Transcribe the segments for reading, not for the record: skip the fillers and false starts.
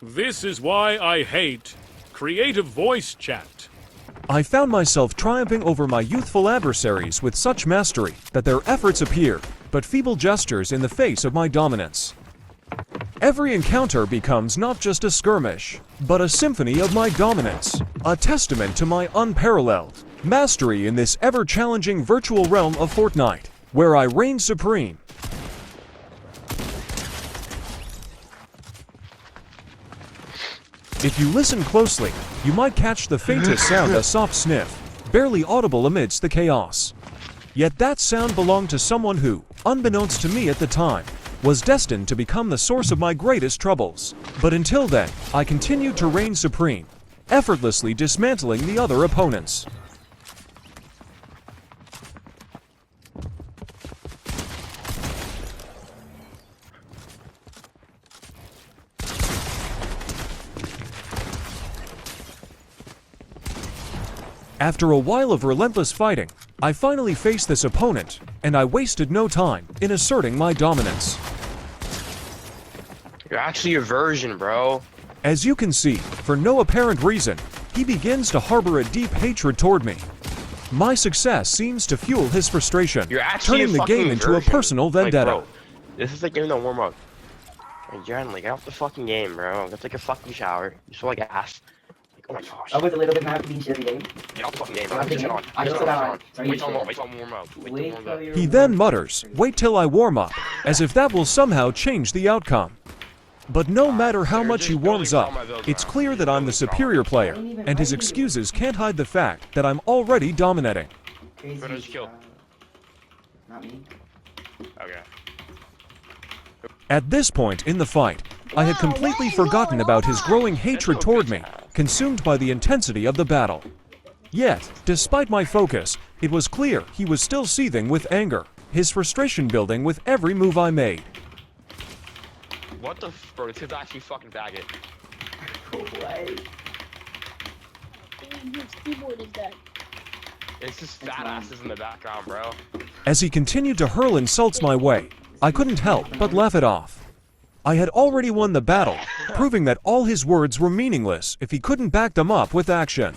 This is why I hate creative voice chat. I found myself triumphing over my youthful adversaries with such mastery that their efforts appear but feeble gestures in the face of my dominance. Every encounter becomes not just a skirmish, but a symphony of my dominance, a testament to my unparalleled mastery in this ever-challenging virtual realm of Fortnite, where I reign supreme. If you listen closely, you might catch the faintest sound, a soft sniff, barely audible amidst the chaos. Yet that sound belonged to someone who, unbeknownst to me at the time, was destined to become the source of my greatest troubles. But until then, I continued to reign supreme, effortlessly dismantling the other opponents. After a while of relentless fighting, I finally faced this opponent, and I wasted no time in asserting my dominance. You're actually a virgin, bro. As you can see, for no apparent reason, he begins to harbor a deep hatred toward me. My success seems to fuel his frustration, You're actually turning the game into a personal vendetta. Like, bro, this is like getting the warm up. Like, Jen, get off the fucking game, bro. Go take a fucking shower. You smell like ass. Oh my gosh. I was a little bit mad to be shitty game. Get off the fucking game. I'm Wait till I just said on. Wait till I'm warm up. Wait till you're He then mutters, "Wait till I warm up," as if that will somehow change the outcome. But no matter how much he warms up, it's clear that I'm the superior player, and his excuses can't hide the fact that I'm already dominating. crazy. Who does he kill? Not me. Okay. At this point in the fight, I had completely forgotten about his growing hatred toward me, consumed by the intensity of the battle. Yet, despite my focus, it was clear he was still seething with anger, his frustration building with every move I made. What the bro? This kid's actually fucking faggot. What? Whose keyboard is that? It's just fat asses in the background, bro. As he continued to hurl insults my way, I couldn't help but laugh it off. I had already won the battle, proving that all his words were meaningless if he couldn't back them up with action.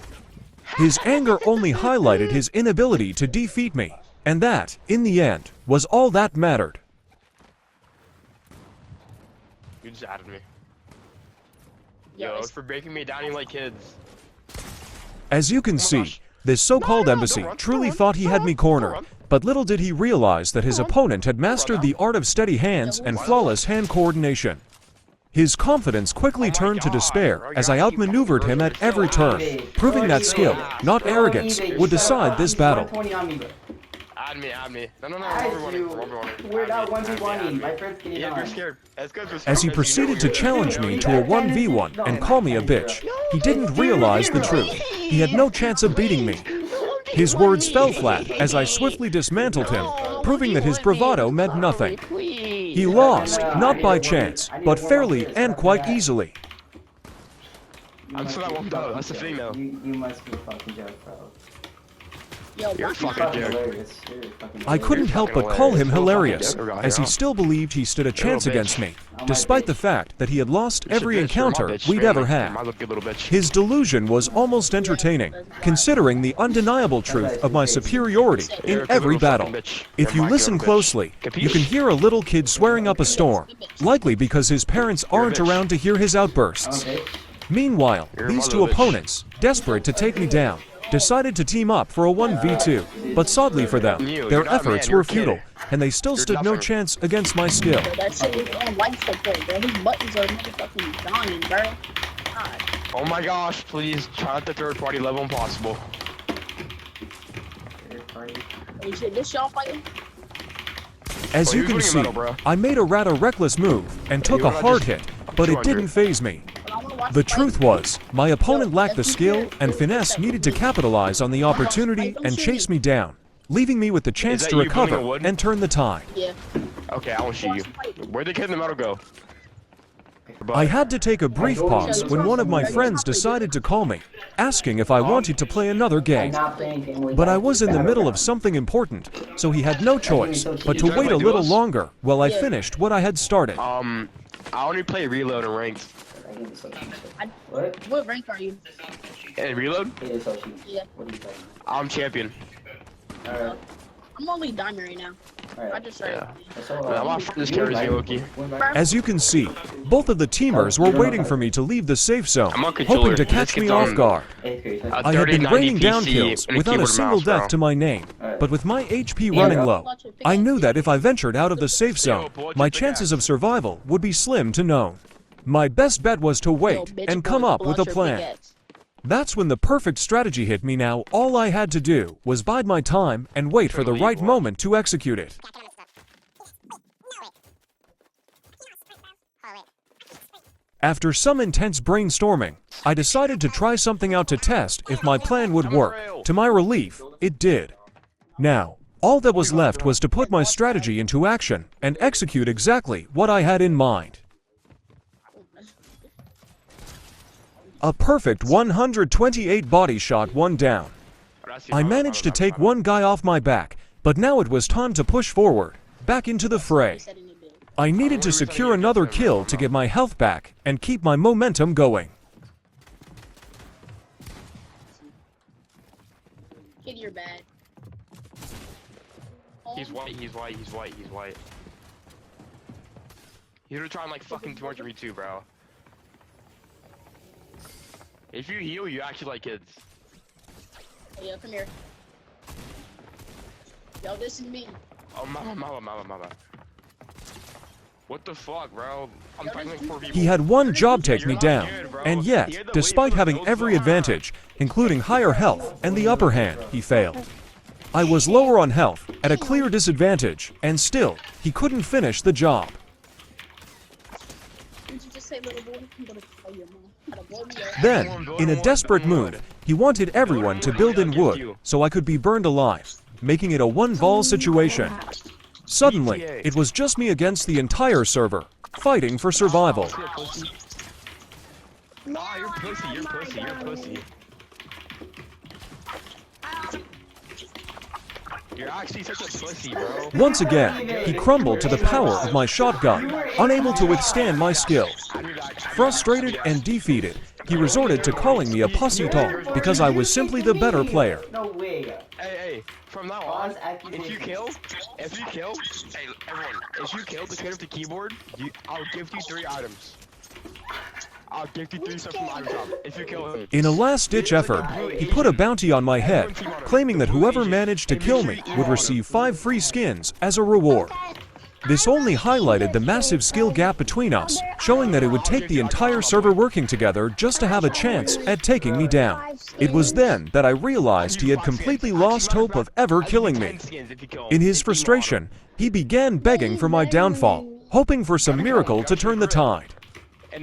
His anger only highlighted his inability to defeat me, and that, in the end, was all that mattered. You just added me. Yeah, Yo, it's- it's for breaking me down, you like kids. As you can see, this so-called embassy truly thought he had me cornered, but little did he realize that his opponent had mastered the art of steady hands and flawless hand coordination. His confidence quickly turned to despair as I outmaneuvered him at every turn, proving that skill, not arrogance, would decide this battle. 120 on me, bro. Add me. No, Add we're you. running. We're not 1v1ing. My friend's getting Yeah, on. you're scared. That's good. As he proceeded to challenge me to a 1v1 and call me a bitch, he didn't realize the truth. He had no chance of beating me. His words fell flat as I swiftly dismantled him, proving that his bravado meant nothing. He lost, not by chance, but fairly and quite easily. I'm still not warmed up. That's the thing, though. You must be a fucking joke, bro. Yo, You're what- fucking Fucking joke. hilarious. You're fucking I couldn't help but call him hilarious, hilarious. as he still believed he stood a chance bitch. against me, despite the fact that he had lost every encounter we'd ever had. My little bitch. His delusion was almost entertaining, considering the undeniable truth of my superiority in every battle. If you listen closely, you can hear a little kid swearing up a storm, likely because his parents aren't around to hear his outbursts. Okay. Meanwhile, You're a these two mother bitch. opponents, desperate to take me down, decided to team up for a 1v2, but sadly for them, You're their not a man, efforts you're were a kid. futile, and they still stood no nothing. chance against my skill. Yo, that shit is on life support, bro. His buttons are motherfucking dying, bro. God. Oh my gosh, please try not the third party level impossible. Third party. Hey, shit, this y'all fighting? As Bro, you you're can doing see, metal, bro. I made a rather reckless move and took You a wanna hard just- hit, but it 200. didn't faze me. But I wanna watch The fight. truth was, my opponent lacked the skill and finesse needed to capitalize on the opportunity and chase me down, leaving me with the chance that to you building a recover wood? and turn the tide. Yeah. Okay, I won't shoot you. Where'd the kid in the metal go? I had to take a brief pause when one of my friends decided to call me, asking if I wanted to play another I'm game. not playing game with But that. I was in the middle of something important, so he had no choice but to wait a little longer while I finished what I had started. I only play reload and ranked. It is so cheap. I- What? What rank are you? Hey, reload? It is so cheap. Yeah. What are you talking I'm champion. about? Alright. I'm only diamond right now. I Alright. just started. Yeah. So, Man, I'm off for this carries me, Loki. As you can see, both of the teamers were waiting for me to leave the safe zone, I'm on controller. hoping to This catch me gets off on- guard. I had been 3090 raining down PC kills and a without a keyboard and single mouse, death bro. to my name, but with my HP running low, I knew that if I ventured out of the safe zone, my chances of survival would be slim to none. My best bet was to wait and come up with a plan. That's when the perfect strategy hit me now. All I had to do was bide my time and wait for the right moment to execute it. After some intense brainstorming, I decided to try something out to test if my plan would work. To my relief, it did. Now, all that was left was to put my strategy into action and execute exactly what I had in mind. A perfect 128 body shot, one down. I managed to take one guy off my back, but now it was time to push forward, back into the fray. I needed to secure another kill to get my health back and keep my momentum going. Kid, you're bad. He's white, he's white, he's white, he's white. He's gonna try and like fucking 200 bro. If you heal, you actually like kids. Hey, yo, come here. Yo, this is me. Oh, mama. What the fuck, bro? I'm fighting like 4 people. He had one job take me down, and yet, despite having every advantage, including higher health and the upper hand, he failed. I was lower on health, at a clear disadvantage, and still, he couldn't finish the job. Didn't you just say, little boy? I'm gonna tell your mom how to blow me up. Then, in a desperate mood, he wanted everyone to build in wood so I could be burned alive, making it a one-ball situation. Suddenly, it was just me against the entire server, fighting for survival. Nah, you're pussy. You're actually such a pussy, bro. Once again, he crumbled to the power of my shotgun, unable to withstand my skill. Frustrated and defeated, he resorted to calling me a pussy dog because I was simply the better player. No way. Hey, from now on, if you kill, hey, everyone, if you kill the kid with the keyboard, I'll give you 3 items. I'll give you 3 stuff from the item shop if you kill him. In a last-ditch effort, he put a bounty on my head, claiming that whoever managed to kill me would receive 5 free skins as a reward. This only highlighted the massive skill gap between us, showing that it would take the entire server working together just to have a chance at taking me down. It was then that I realized he had completely lost hope of ever killing me. In his frustration, he began begging for my downfall, hoping for some miracle to turn the tide.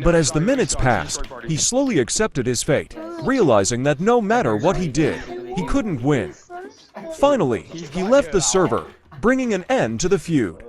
But as the minutes passed, he slowly accepted his fate, realizing that no matter what he did, he couldn't win. Finally, he left the server, bringing an end to the feud.